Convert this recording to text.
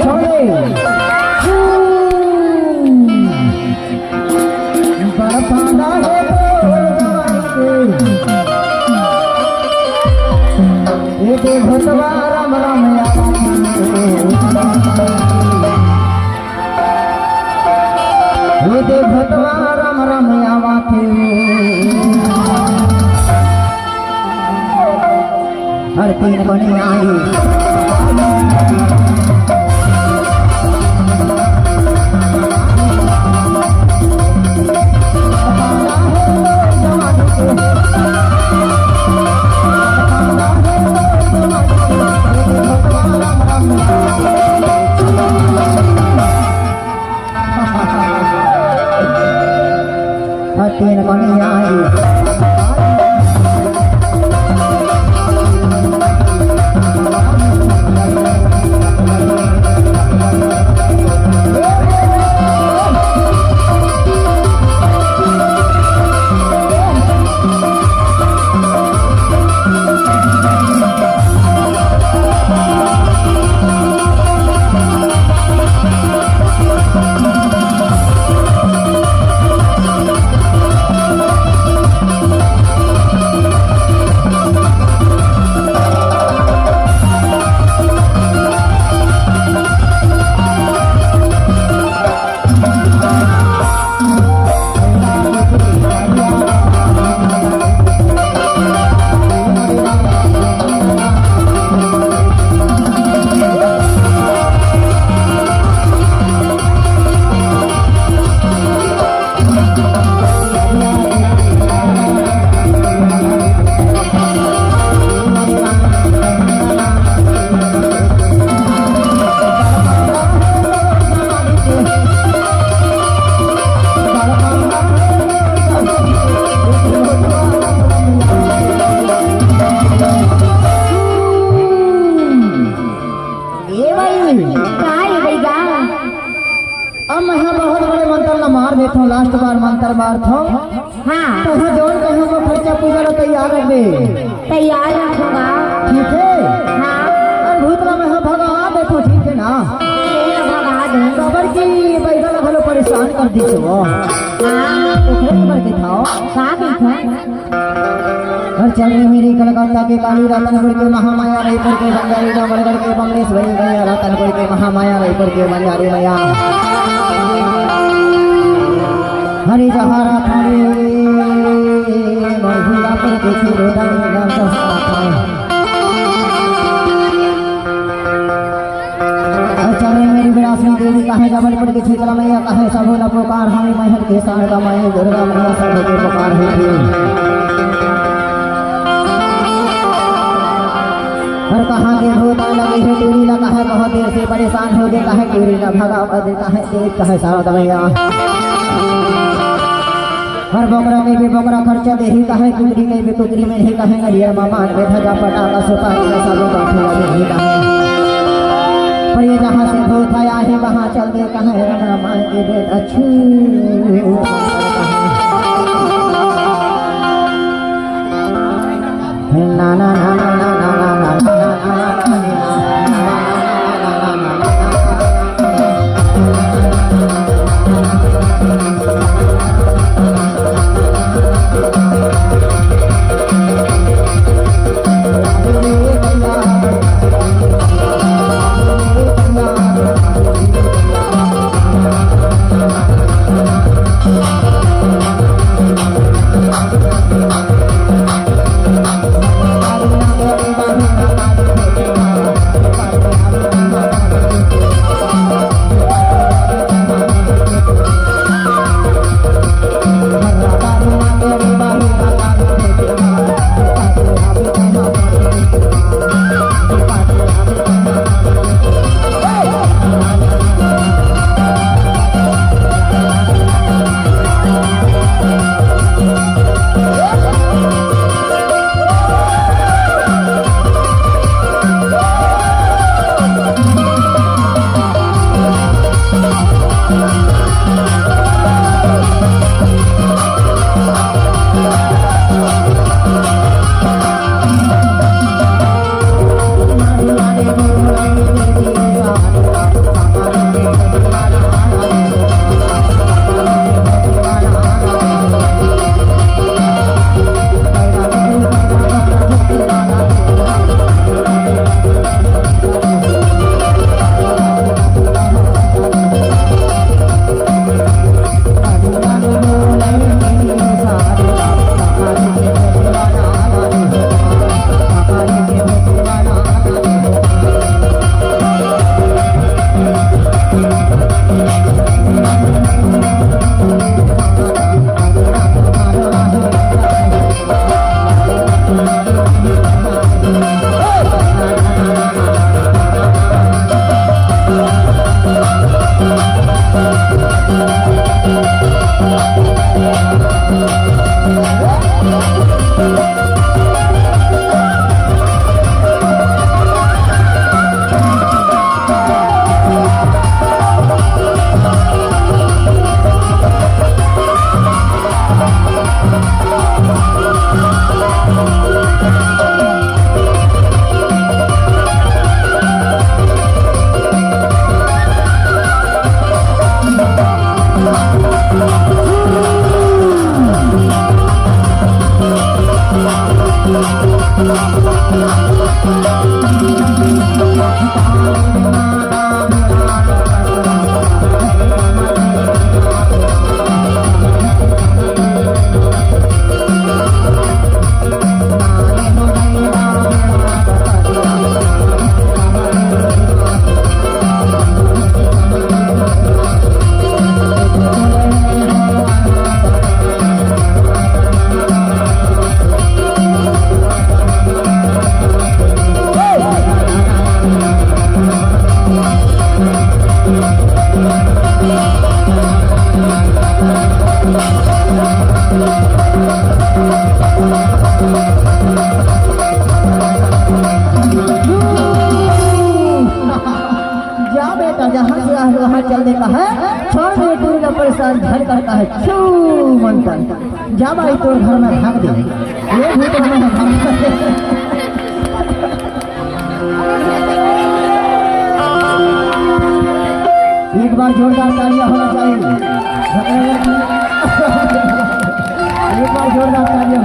छोड़े बरपाना है ये भगवा राम राम ये भगवा राम राम आवा थे हर तीन बने आई तीन बनी आई लास्ट बार मंत्र मार थो हाँ तो जोन कहो को खर्चा पूजा लो तैयार रहे तैयार रखूंगा ठीक है हाँ और भूतला में भगा बैठो ठीक है ना भगा दे खबर की बैठा भलो परेशान कर दी छो हाँ ओकरे खबर के थाओ का देखो हर चल रही मेरी कलकत्ता के काली रतनपुर के महामाया रायपुर के बंगाली डोंगरगढ़ के बमलेश भाई भैया रतनपुर के महामाया रायपुर के बंजारी मैया हरी जहारा थारे महिला पर देखी रोदानी नाम का साथ चले मेरी विरासनी देवी कहे जबलपुर की शीतला मैया कहे सबोला पुकार हमें महल के शारदा माई दुर्गा मैया सब के पुकार होगी हर कहाँ के भूता लगे है तेरी लगा है बहुत देर से परेशान हो गए कहे तेरी न भगा देता है देख कहे शारदा मैया हर बोकरा में भी बोकरा खर्चा दे ही कहे कुकरी में भी कुकरी में नहीं कहे अरिया मामान में धजा पटाखा सुपारी का सब बाठेगा नहीं कहे पर ये जहाँ से भूत आया है वहाँ चल दे कहे रामान के बेटा छू ना ना ना ना ना ना ना हाँ जा बेटा जहाँ से आए वहाँ चल देता है छोड़ दे दूर का परेशान घर करता है छू मंत्र जा भाई तोर घर में भाग दे ये भी तो हमें एक बार जोरदार तालियां होना चाहिए एक बार जोरदार तालियां